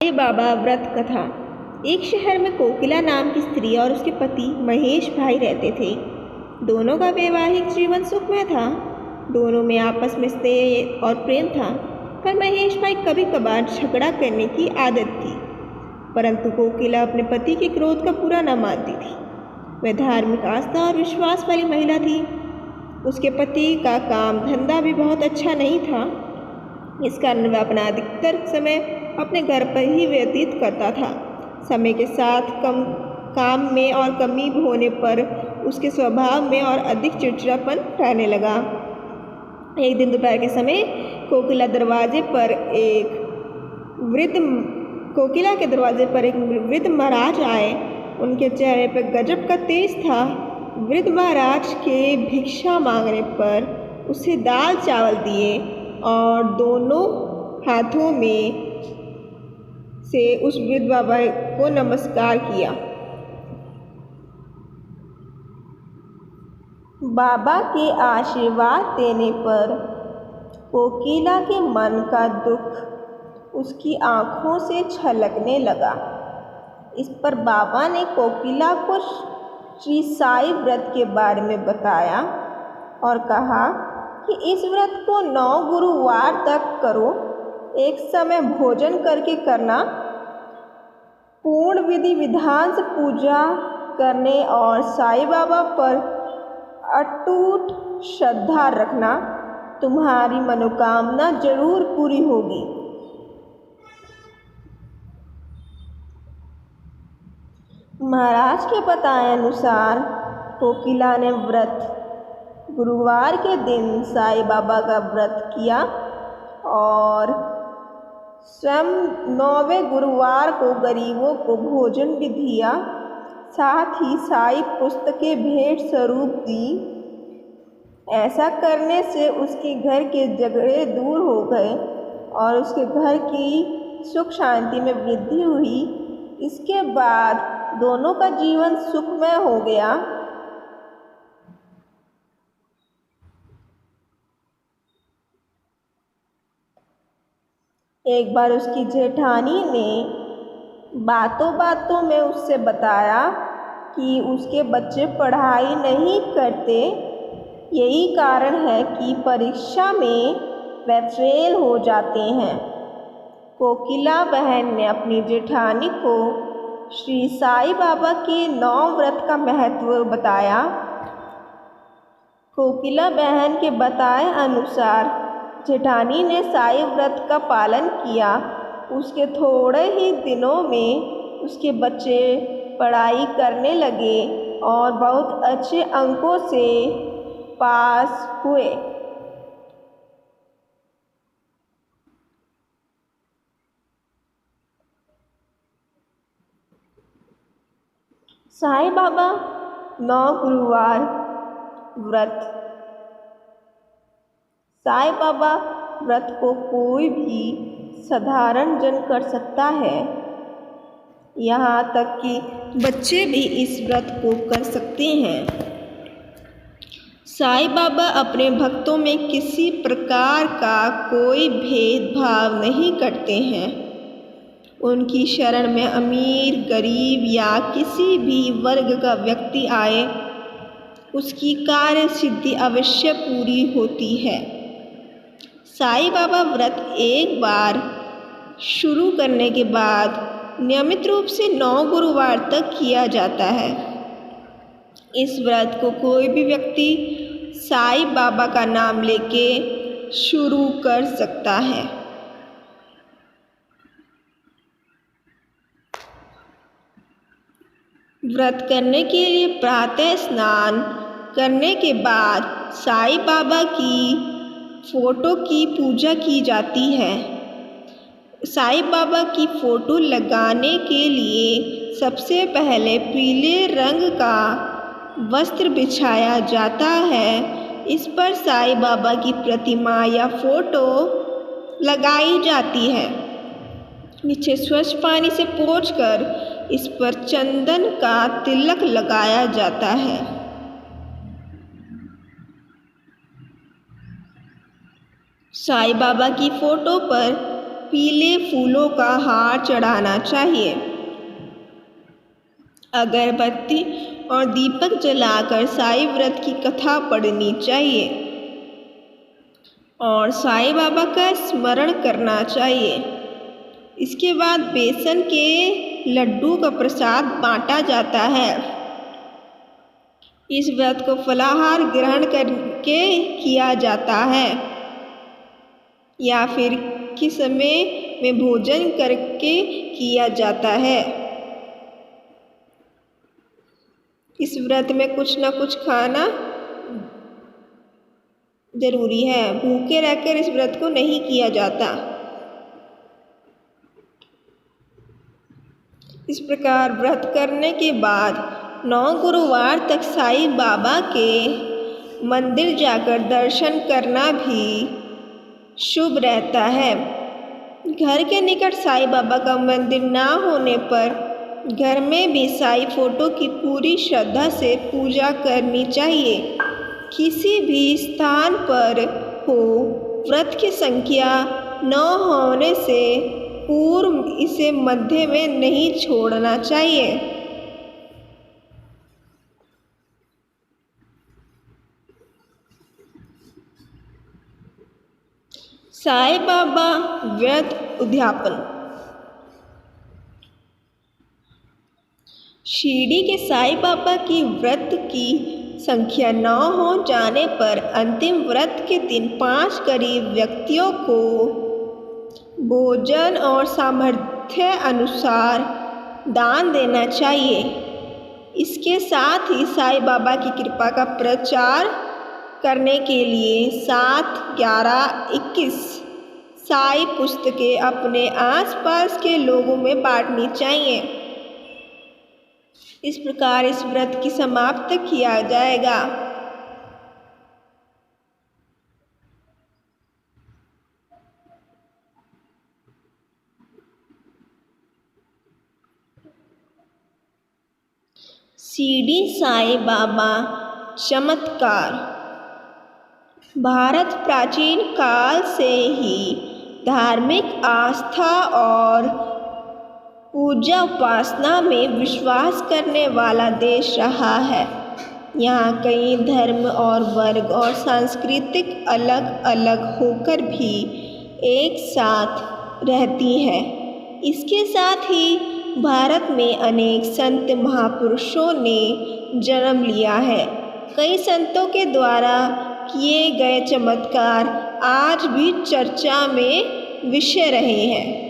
साईं बाबा व्रत कथा। एक शहर में कोकिला नाम की स्त्री और उसके पति महेश भाई रहते थे। दोनों का वैवाहिक जीवन सुखमय था। दोनों में आपस में स्नेह और प्रेम था, पर महेश भाई कभी कभार झगड़ा करने की आदत थी। परंतु कोकिला अपने पति के क्रोध का बुरा न मानती थी। वह धार्मिक आस्था और विश्वास वाली महिला थी। उसके पति का काम धंधा भी बहुत अच्छा नहीं था। इस कारण वह अपना अधिकतर समय अपने घर पर ही व्यतीत करता था। समय के साथ काम में और कमी होने पर उसके स्वभाव में और अधिक चिड़चिड़ापन रहने लगा। एक दिन दोपहर के समय कोकिला के दरवाजे पर एक वृद्ध महाराज आए। उनके चेहरे पर गजब का तेज था। वृद्ध महाराज के भिक्षा मांगने पर उसे दाल चावल दिए और दोनों हाथों में से उस वृद्ध बाबा को नमस्कार किया। बाबा के आशीर्वाद देने पर कोकिला के मन का दुख उसकी आंखों से छलकने लगा। इस पर बाबा ने कोकिला को श्री साई व्रत के बारे में बताया और कहा कि इस व्रत को 9 गुरुवार तक करो। एक समय भोजन करके करना, पूर्ण विधि विधान से पूजा करने और साईं बाबा पर अटूट श्रद्धा रखना। तुम्हारी मनोकामना जरूर पूरी होगी। महाराज के बताए अनुसार कोकिला ने गुरुवार के दिन साईं बाबा का व्रत किया और स्वयं 9वें गुरुवार को गरीबों को भोजन भी दिया। साथ ही साईं पुस्तकें भेंट स्वरूप दी। ऐसा करने से उसके घर के झगड़े दूर हो गए और उसके घर की सुख शांति में वृद्धि हुई। इसके बाद दोनों का जीवन सुखमय हो गया। एक बार उसकी जेठानी ने बातों बातों में उससे बताया कि उसके बच्चे पढ़ाई नहीं करते। यही कारण है कि परीक्षा में वह फेल हो जाते हैं। कोकिला बहन ने अपनी जेठानी को श्री साईं बाबा के 9 व्रत का महत्व बताया। कोकिला बहन के बताए अनुसार जेठानी ने साईं व्रत का पालन किया। उसके थोड़े ही दिनों में उसके बच्चे पढ़ाई करने लगे और बहुत अच्छे अंकों से पास हुए। साईं बाबा 9 गुरुवार व्रत। साईं बाबा व्रत को कोई भी साधारण जन कर सकता है। यहाँ तक कि बच्चे भी इस व्रत को कर सकते हैं। साईं बाबा अपने भक्तों में किसी प्रकार का कोई भेदभाव नहीं करते हैं। उनकी शरण में अमीर, गरीब या किसी भी वर्ग का व्यक्ति आए, उसकी कार्य सिद्धि अवश्य पूरी होती है। साईं बाबा व्रत एक बार शुरू करने के बाद नियमित रूप से 9 गुरुवार तक किया जाता है। इस व्रत को कोई भी व्यक्ति साईं बाबा का नाम लेके शुरू कर सकता है। व्रत करने के लिए प्रातः स्नान करने के बाद साईं बाबा की फोटो की पूजा की जाती है। साईं बाबा की फोटो लगाने के लिए सबसे पहले पीले रंग का वस्त्र बिछाया जाता है। इस पर साईं बाबा की प्रतिमा या फोटो लगाई जाती है। नीचे स्वच्छ पानी से पोंछकर इस पर चंदन का तिलक लगाया जाता है। साईं बाबा की फोटो पर पीले फूलों का हार चढ़ाना चाहिए। अगरबत्ती और दीपक जलाकर साईं व्रत की कथा पढ़नी चाहिए और साईं बाबा का स्मरण करना चाहिए। इसके बाद बेसन के लड्डू का प्रसाद बांटा जाता है। इस व्रत को फलाहार ग्रहण करके किया जाता है या फिर किस समय में भोजन करके किया जाता है। इस व्रत में कुछ न कुछ खाना जरूरी है, भूखे रहकर इस व्रत को नहीं किया जाता। इस प्रकार व्रत करने के बाद 9 गुरुवार तक साईं बाबा के मंदिर जाकर दर्शन करना भी शुभ रहता है। घर के निकट साईं बाबा का मंदिर ना होने पर घर में भी साईं फोटो की पूरी श्रद्धा से पूजा करनी चाहिए। किसी भी स्थान पर हो, व्रत की संख्या 9 होने से पूर्व इसे मध्य में नहीं छोड़ना चाहिए। साईं बाबा व्रत उद्यापन। शिरडी के साईं बाबा की व्रत की संख्या 9 हो जाने पर अंतिम व्रत के दिन 5 गरीब व्यक्तियों को भोजन और सामर्थ्य अनुसार दान देना चाहिए। इसके साथ ही साईं बाबा की कृपा का प्रचार करने के लिए 7, 11, 21 साईं पुस्तकें अपने आसपास के लोगों में बांटनी चाहिए। इस प्रकार इस व्रत की समाप्त किया जाएगा। शिरडी साईं बाबा चमत्कार। भारत प्राचीन काल से ही धार्मिक आस्था और पूजा उपासना में विश्वास करने वाला देश रहा है। यहाँ कई धर्म और वर्ग और सांस्कृतिक अलग अलग होकर भी एक साथ रहती हैं। इसके साथ ही भारत में अनेक संत महापुरुषों ने जन्म लिया है। कई संतों के द्वारा किए गए चमत्कार आज भी चर्चा में विषय रहे हैं।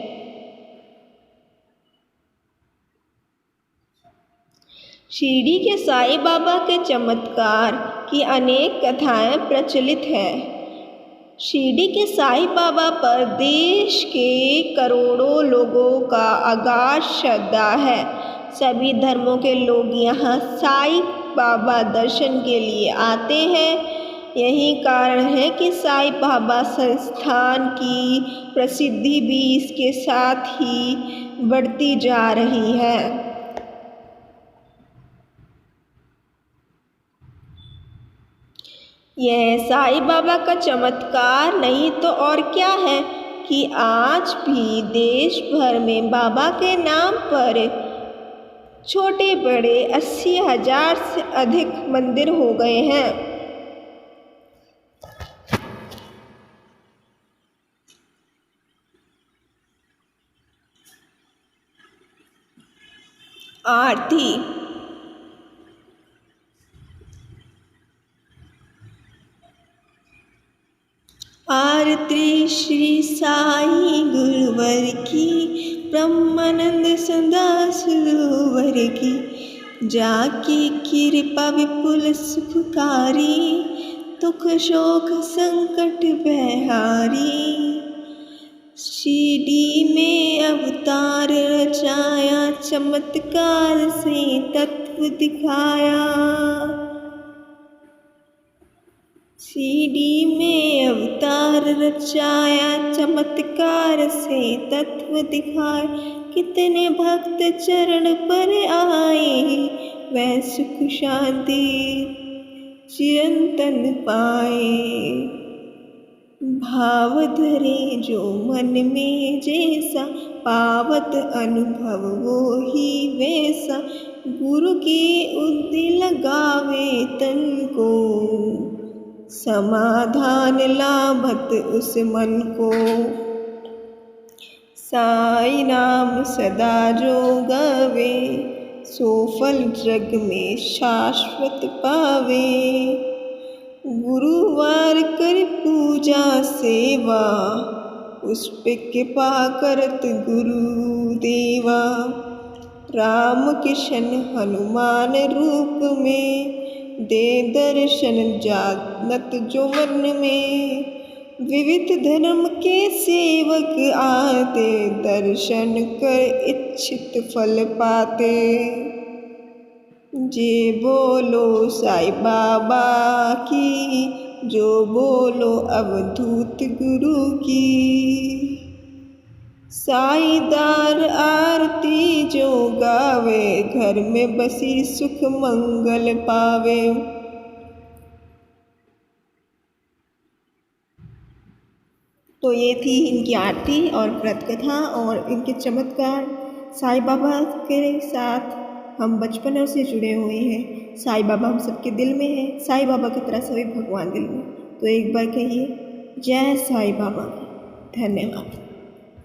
शिरडी के साईं बाबा के चमत्कार की अनेक कथाएं प्रचलित हैं। शिरडी के साईं बाबा पर देश के करोड़ों लोगों का अगाध श्रद्धा है। सभी धर्मों के लोग यहाँ साईं बाबा दर्शन के लिए आते हैं। यही कारण है कि साईं बाबा संस्थान की प्रसिद्धि भी इसके साथ ही बढ़ती जा रही है। यह साईं बाबा का चमत्कार नहीं तो और क्या है कि आज भी देश भर में बाबा के नाम पर छोटे बड़े 80,000 से अधिक मंदिर हो गए हैं। आरती। आरती श्री साईं गुरुवर की, ब्रह्मानंद सदा सरोवर की। जाकी कृपा विपुल सुखकारी, दुख शोक संकट बहारी। शिरडी में अवतार रचाया, चमत्कार से तत्व दिखाया। शिरडी में अवतार रचाया, चमत्कार से तत्व दिखाए। कितने भक्त चरण पर आए, वह सुख शांति चिरंतन पाए। भाव धरे जो मन में जैसा, पावत अनुभव वो ही वैसा। गुरु की उद्दि लगावे तन को, समाधान लाभत उस मन को। साई नाम सदा जो गावे, सो फल जग में शाश्वत पावे। गुरुवार कर पूजा सेवा, पुष्प कृपा करत गुरुदेवा। राम किशन हनुमान रूप में, दे दर्शन जानत जो मन में। विविध धर्म के सेवक आते, दर्शन कर इच्छित फल पाते। जे बोलो साईं बाबा की, जो बोलो अवधूत गुरु की। साईदार आरती जो गावे, घर में बसी सुख मंगल पावे। तो ये थी इनकी आरती और व्रत कथा और इनके चमत्कार। साईं बाबा के साथ हम बचपन से जुड़े हुए हैं। साईं बाबा हम सबके दिल में है। साईं बाबा की तरह सभी भगवान दिल में। तो एक बार कहिए जय साईं बाबा। धन्यवाद।